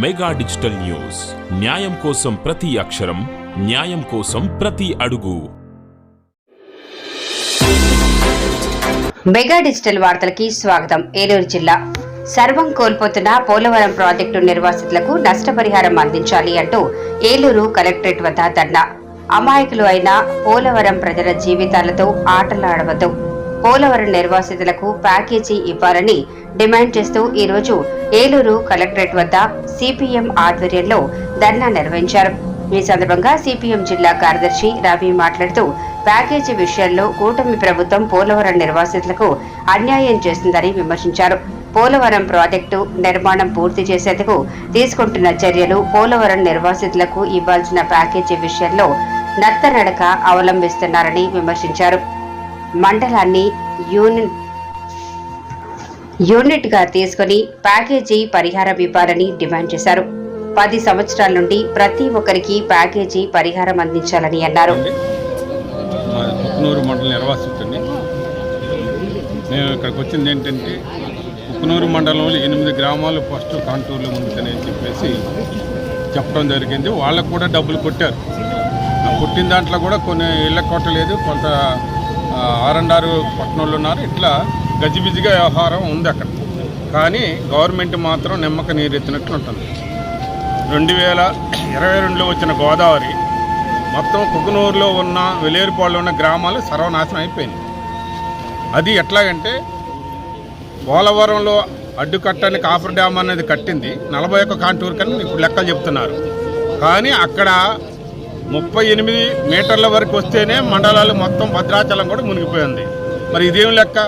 Mega digital news, న్యాయం కోసం ప్రతి అక్షరం, న్యాయం కోసం ప్రతి అడుగు. మెగా డిజిటల్ వార్తలకి స్వాగతం. ఏలూరు జిల్లా సర్వం కోల్పోతున్న పోలవరం ప్రాజెక్టు నిర్వాసితులకు నష్టపరిహారం అందించాలి అంటూ ఏలూరు కలెక్టరేట్ వద్ద ధర్నా. అమాయకులు అయిన పోలవరం ప్రజల జీవితాలతో ఆటలాడవద్దు, పోలవరం నిర్వాసితులకు ప్యాకేజీ ఇవ్వాలని డిమాండ్ చేస్తూ ఈరోజు ఏలూరు కలెక్టరేట్ వద్ద సిపిఎం ఆధ్వర్యంలో ధర్నా నిర్వహించారు. ఈ సందర్భంగా సిపిఎం జిల్లా కార్యదర్శి రవి మాట్లాడుతూ ప్యాకేజీ విషయంలో కూటమి ప్రభుత్వం పోలవరం నిర్వాసితులకు అన్యాయం చేస్తుందని విమర్శించారు. పోలవరం ప్రాజెక్టు నిర్మాణం పూర్తి చేసేందుకు తీసుకుంటున్న చర్యలు, పోలవరం నిర్వాసితులకు ఇవ్వాల్సిన ప్యాకేజీ విషయంలో నత్తనడక అవలంబిస్తున్నారని విమర్శించారు. మండలాన్ని యూనిట్ గా తీసుకుని ప్యాకేజీ పరిహారం ఇవ్వాలని డిమాండ్ చేశారు. 10 సంవత్సరాల నుండి ప్రతి ఒక్కరికి ప్యాకేజీ పరిహారం అందించాలని అన్నారు. కుక్కునూరు మండల నిర్వాసితుడిని. మేము ఇక్కడికి వచ్చింది ఏంటంటే, కుక్కునూరు మండలంలో 8 గ్రామాలు ఫస్ట్ కాంటూర్లు ముందుకని చెప్పేసి చెప్పడం జరిగింది. వాళ్ళకు కూడా డబ్బులు కొట్టారు. కొట్టిన దాంట్లో కూడా కొన్ని ఇళ్ళకి కొట్టలేదు, కొంత R&R పట్టణంలో ఉన్నారు. ఇట్లా గజిబిజిగా వ్యవహారం ఉంది అక్కడ. కానీ గవర్నమెంట్ మాత్రం నిమ్మక నీరెత్తినట్లు ఉంటుంది. 2022లో వచ్చిన గోదావరి మొత్తం కుక్కునూరులో ఉన్న వెలేరుపాడులో ఉన్న గ్రామాలు సర్వనాశనం అయిపోయింది. అది ఎట్లాగంటే, పోలవరంలో అడ్డుకట్టని కాఫర్ డ్యామ్ అనేది కట్టింది 41 కాంటూర్ కని ఇప్పుడు లెక్కలు చెప్తున్నారు. కానీ అక్కడ 38 మీటర్ల వరకు వస్తేనే మండలాలు మొత్తం భద్రాచలం కూడా మునిగిపోయింది. మరి ఇదేం లెక్క?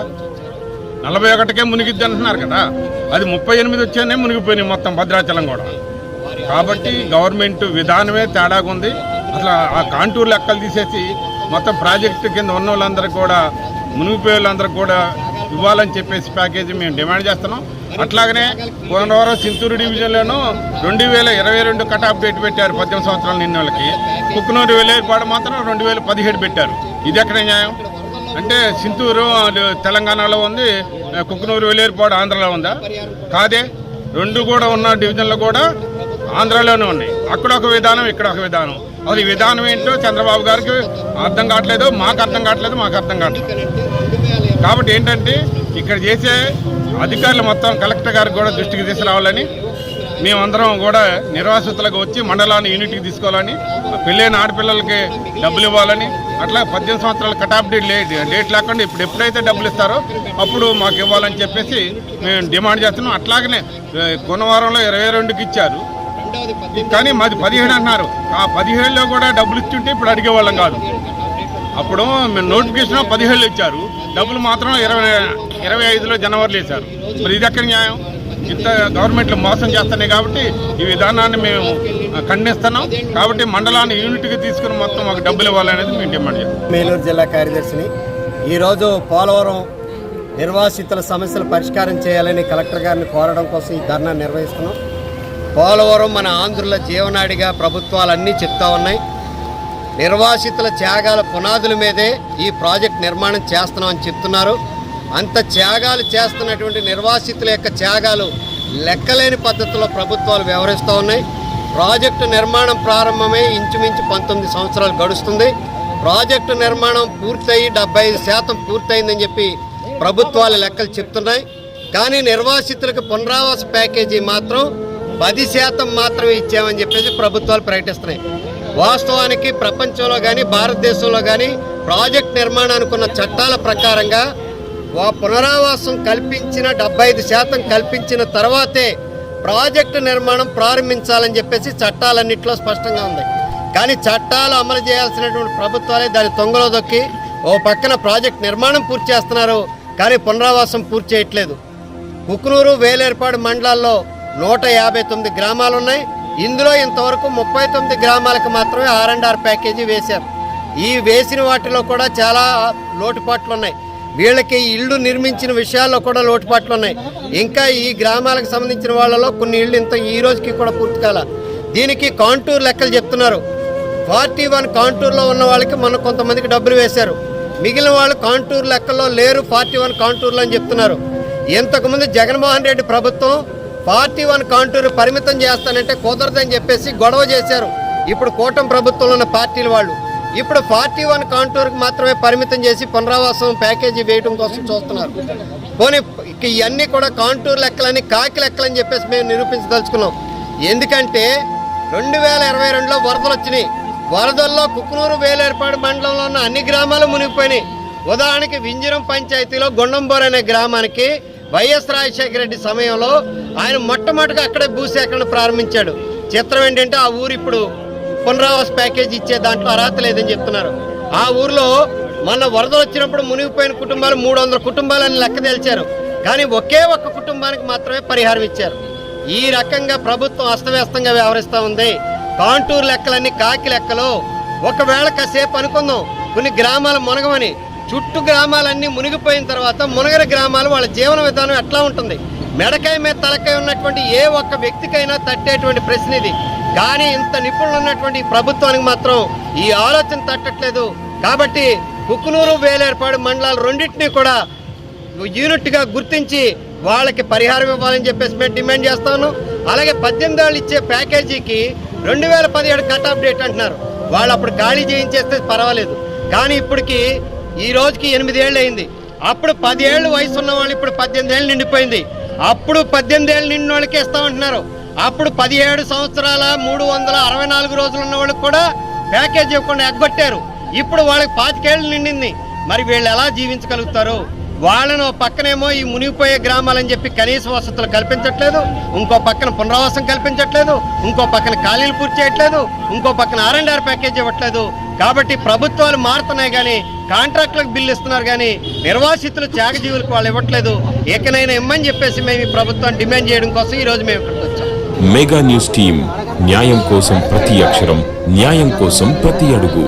41కే మునిగిద్ది అంటున్నారు కదా, అది 38 వచ్చేనే మునిగిపోయినాయి మొత్తం భద్రాచలం కూడా. కాబట్టి గవర్నమెంట్ విధానమే తేడాగా ఉంది. అసలు ఆ కాంటూర్ లెక్కలు తీసేసి మొత్తం ప్రాజెక్టు కింద ఉన్న వాళ్ళందరూ కూడా, మునిగిపోయే వాళ్ళందరూ కూడా ఇవ్వాలని చెప్పేసి ప్యాకేజీ మేము డిమాండ్ చేస్తున్నాం. అట్లాగనే పోలవరం సింతూరు డివిజన్లోనూ 2022 కట్ ఆఫ్ డేట్ పెట్టారు 18 సంవత్సరాలు నిన్న వాళ్ళకి. కుక్కునూరు వెలేరుపాడు మాత్రం 2017 పెట్టారు. ఇది ఎక్కడ న్యాయం? అంటే సింతూరు తెలంగాణలో ఉంది, కుక్కునూరు వెలేరుపాడు ఆంధ్రలో ఉందా? కాదే. 2 కూడా ఉన్న డివిజన్లు కూడా ఆంధ్రలోనే ఉన్నాయి. అక్కడ ఒక విధానం, ఇక్కడ ఒక విధానం. అది విధానం ఏంటో చంద్రబాబు గారికి అర్థం కావట్లేదు, మాకు అర్థం కావట్లేదు, మాకు అర్థం కావట్లేదు. కాబట్టి ఏంటంటే, ఇక్కడ చేసే అధికారులు మొత్తం కలెక్టర్ గారికి కూడా దృష్టికి తీసుకురావాలని, మేమందరం కూడా నిర్వాసితులకు వచ్చి మండలాన్ని యూనిట్కి తీసుకోవాలని, పెళ్ళైన ఆడపిల్లలకి డబ్బులు ఇవ్వాలని, అట్లా 18 సంవత్సరాల కట్ ఆఫ్ డేట్ లేకుండా ఇప్పుడు ఎప్పుడైతే డబ్బులు ఇస్తారో అప్పుడు మాకు ఇవ్వాలని చెప్పేసి మేము డిమాండ్ చేస్తున్నాం. అట్లాగనే కొనవారంలో 22కి ఇచ్చారు, కానీ మాది 17 అంటున్నారు. ఆ 17లో కూడా డబ్బులు ఇచ్చుంటే ఇప్పుడు అడిగేవాళ్ళం కాదు. అప్పుడు నోటిఫికేషన్ 17 ఇచ్చారు, డబ్బులు మాత్రం 25లో జనవరిలో వేశారు. మరి ఇది ఎక్కడ న్యాయం? ఇంత గవర్నమెంట్లు మోసం చేస్తున్నాయి. కాబట్టి ఈ విధానాన్ని మేము ఖండిస్తున్నాం. కాబట్టి మండలాన్ని యూనిట్కి తీసుకుని మొత్తం మాకు డబ్బులు ఇవ్వాలనేది మేము డిమాండ్ చేస్తాం. ఏలూరు జిల్లా కార్యదర్శిని. ఈరోజు పోలవరం నిర్వాసితుల సమస్యలు పరిష్కారం చేయాలని కలెక్టర్ గారిని కోరడం కోసం ఈ ధర్నా నిర్వహిస్తున్నాం. పోలవరం మన ఆంధ్రుల జీవనాడిగా ప్రభుత్వాలన్నీ చెప్తా ఉన్నాయి. నిర్వాసితుల త్యాగాల పునాదుల మీదే ఈ ప్రాజెక్ట్ నిర్మాణం చేస్తున్నామని చెప్తున్నారు. అంత త్యాగాలు చేస్తున్నటువంటి నిర్వాసితుల యొక్క త్యాగాలు లెక్కలేని పద్ధతిలో ప్రభుత్వాలు వ్యవహరిస్తూ ఉన్నాయి. ప్రాజెక్టు నిర్మాణం ప్రారంభమై ఇంచుమించు 19 సంవత్సరాలు గడుస్తుంది. ప్రాజెక్టు నిర్మాణం పూర్తయి 75% పూర్తయిందని చెప్పి ప్రభుత్వాల లెక్కలు చెప్తున్నాయి. కానీ నిర్వాసితులకు పునరావాస ప్యాకేజీ మాత్రం 10% మాత్రమే ఇచ్చామని చెప్పేసి ప్రభుత్వాలు ప్రకటిస్తున్నాయి. వాస్తవానికి ప్రపంచంలో కానీ భారతదేశంలో కానీ ప్రాజెక్ట్ నిర్మాణానికి ఉన్న చట్టాల ప్రకారంగా పునరావాసం కల్పించిన 75% కల్పించిన తర్వాతే ప్రాజెక్టు నిర్మాణం ప్రారంభించాలని చెప్పేసి చట్టాలన్నింటిలో స్పష్టంగా ఉంది. కానీ చట్టాలు అమలు చేయాల్సినటువంటి ప్రభుత్వాలే దాని తొంగలో దొక్కి ఓ పక్కన ప్రాజెక్ట్ నిర్మాణం పూర్తి చేస్తున్నారు, కానీ పునరావాసం పూర్తి చేయట్లేదు. కుక్కునూరు వేలేరుపాడు మండలాల్లో 159 గ్రామాలు ఉన్నాయి. ఇందులో ఇంతవరకు 39 గ్రామాలకు మాత్రమే R&R ప్యాకేజీ వేశారు. ఈ వేసిన వాటిలో కూడా చాలా లోటుపాట్లు ఉన్నాయి. వీళ్ళకి ఇళ్ళు నిర్మించిన విషయాల్లో కూడా లోటుపాట్లు ఉన్నాయి. ఇంకా ఈ గ్రామాలకు సంబంధించిన వాళ్ళలో కొన్ని ఇళ్ళు ఈ రోజుకి కూడా పూర్తి కాల. దీనికి కాంటూర్ లెక్కలు చెప్తున్నారు. 41 కాంటూర్లో ఉన్న వాళ్ళకి మొన్న కొంతమందికి డబ్బులు వేశారు, మిగిలిన వాళ్ళు కాంటూర్ లెక్కల్లో లేరు, 41 కాంటూర్లు అని చెప్తున్నారు. ఇంతకుముందు జగన్మోహన్ రెడ్డి ప్రభుత్వం 41 కాంటూరు పరిమితం చేస్తానంటే కుదరదని చెప్పేసి గొడవ చేశారు. ఇప్పుడు కూటమి ప్రభుత్వంలో ఉన్న పార్టీల వాళ్ళు ఇప్పుడు 41 కాంటూర్కి మాత్రమే పరిమితం చేసి పునరావాసం ప్యాకేజీ వేయడం కోసం చూస్తున్నారు. పోనీ ఇవన్నీ కూడా కాంటూర్ లెక్కలని కాకి లెక్కలని చెప్పేసి మేము నిరూపించదలుచుకున్నాం. ఎందుకంటే 2022లో వరదలు వచ్చినాయి. వరదల్లో కుకునూరు వేలేర్పాడు మండలంలో ఉన్న అన్ని గ్రామాలు మునిగిపోయినాయి. ఉదాహరణకి వింజరం పంచాయతీలో గుండంబోర్ అనే గ్రామానికి వైఎస్ రాజశేఖర రెడ్డి సమయంలో ఆయన మొట్టమొదటిగా అక్కడే భూసేకరణ ప్రారంభించాడు. చిత్రం ఏంటంటే ఆ ఊరు ఇప్పుడు పునరావాస ప్యాకేజ్ ఇచ్చే దాంట్లో అర్హత లేదని చెప్తున్నారు. ఆ ఊర్లో మొన్న వరదలు వచ్చినప్పుడు మునిగిపోయిన కుటుంబాలు 300 కుటుంబాలని లెక్క తేల్చారు. కానీ ఒకే ఒక్క కుటుంబానికి మాత్రమే పరిహారం ఇచ్చారు. ఈ రకంగా ప్రభుత్వం అస్తవ్యస్తంగా వ్యవహరిస్తూ ఉంది. కాంటూర్ లెక్కలన్నీ కాకి లెక్కలు. ఒకవేళ కాసేపు అనుకుందాం కొన్ని గ్రామాలు మునగమని, చుట్టూ గ్రామాలన్నీ మునిగిపోయిన తర్వాత మునగర గ్రామాలు వాళ్ళ జీవన విధానం ఎట్లా ఉంటుంది? మెడకాయ మీద తలకాయ ఉన్నటువంటి ఏ ఒక్క వ్యక్తికైనా తట్టేటువంటి ప్రశ్న ఇది. కానీ ఇంత నిపుణులు ఉన్నటువంటి ప్రభుత్వానికి మాత్రం ఈ ఆలోచన తట్టట్లేదు. కాబట్టి కుకునూరు వేలేర్పాడు మండలాలు రెండింటినీ కూడా యూనిట్గా గుర్తించి వాళ్ళకి పరిహారం ఇవ్వాలని చెప్పేసి మేము డిమాండ్ చేస్తా ఉన్నాం. అలాగే 18 ఏళ్ళు ఇచ్చే ప్యాకేజీకి 2017 కట్ ఆఫ్ డేట్ అంటున్నారు. వాళ్ళు అప్పుడు ఖాళీ చేయించేస్తే పర్వాలేదు. కానీ ఇప్పటికి ఈ రోజుకి 8 ఏళ్ళు అయింది. అప్పుడు 10 ఏళ్ళు వయసు ఉన్న వాళ్ళు ఇప్పుడు 18 ఏళ్ళు నిండిపోయింది. అప్పుడు 18 ఏళ్ళు నిండిన వాళ్ళకి ఇస్తామంటున్నారు. అప్పుడు 17 సంవత్సరాల 364 రోజులు ఉన్న వాళ్ళకి కూడా ప్యాకేజ్ ఇవ్వకుండా ఎగ్గొట్టారు. ఇప్పుడు వాళ్ళకి 25 ఏళ్ళు నిండింది. మరి వీళ్ళు ఎలా జీవించగలుగుతారు? వాళ్ళను పక్కనేమో ఈ మునిగిపోయే గ్రామాలని చెప్పి కనీస వసతులు కల్పించట్లేదు, ఇంకో పక్కన పునరావాసం కల్పించట్లేదు, ఇంకో పక్కన ఖాళీలు పూర్తి చేయట్లేదు, ఇంకో పక్కన R&R ప్యాకేజ్ ఇవ్వట్లేదు. కాబట్టి ప్రభుత్వాలు మారుతున్నాయి కానీ కాంట్రాక్టులకు బిల్లు ఇస్తున్నారు కానీ నిర్వాసితులు త్యాగజీవులకు వాళ్ళు ఇవ్వట్లేదు. ఏకనైనా ఇమ్మని చెప్పేసి మేము ఈ ప్రభుత్వాన్ని డిమాండ్ చేయడం కోసం ఈరోజు మేము ఇక్కడికి వచ్చాం. మెగా న్యూస్ టీం న్యాయం కోసం ప్రతి అక్షరం, న్యాయం కోసం ప్రతి అడుగు.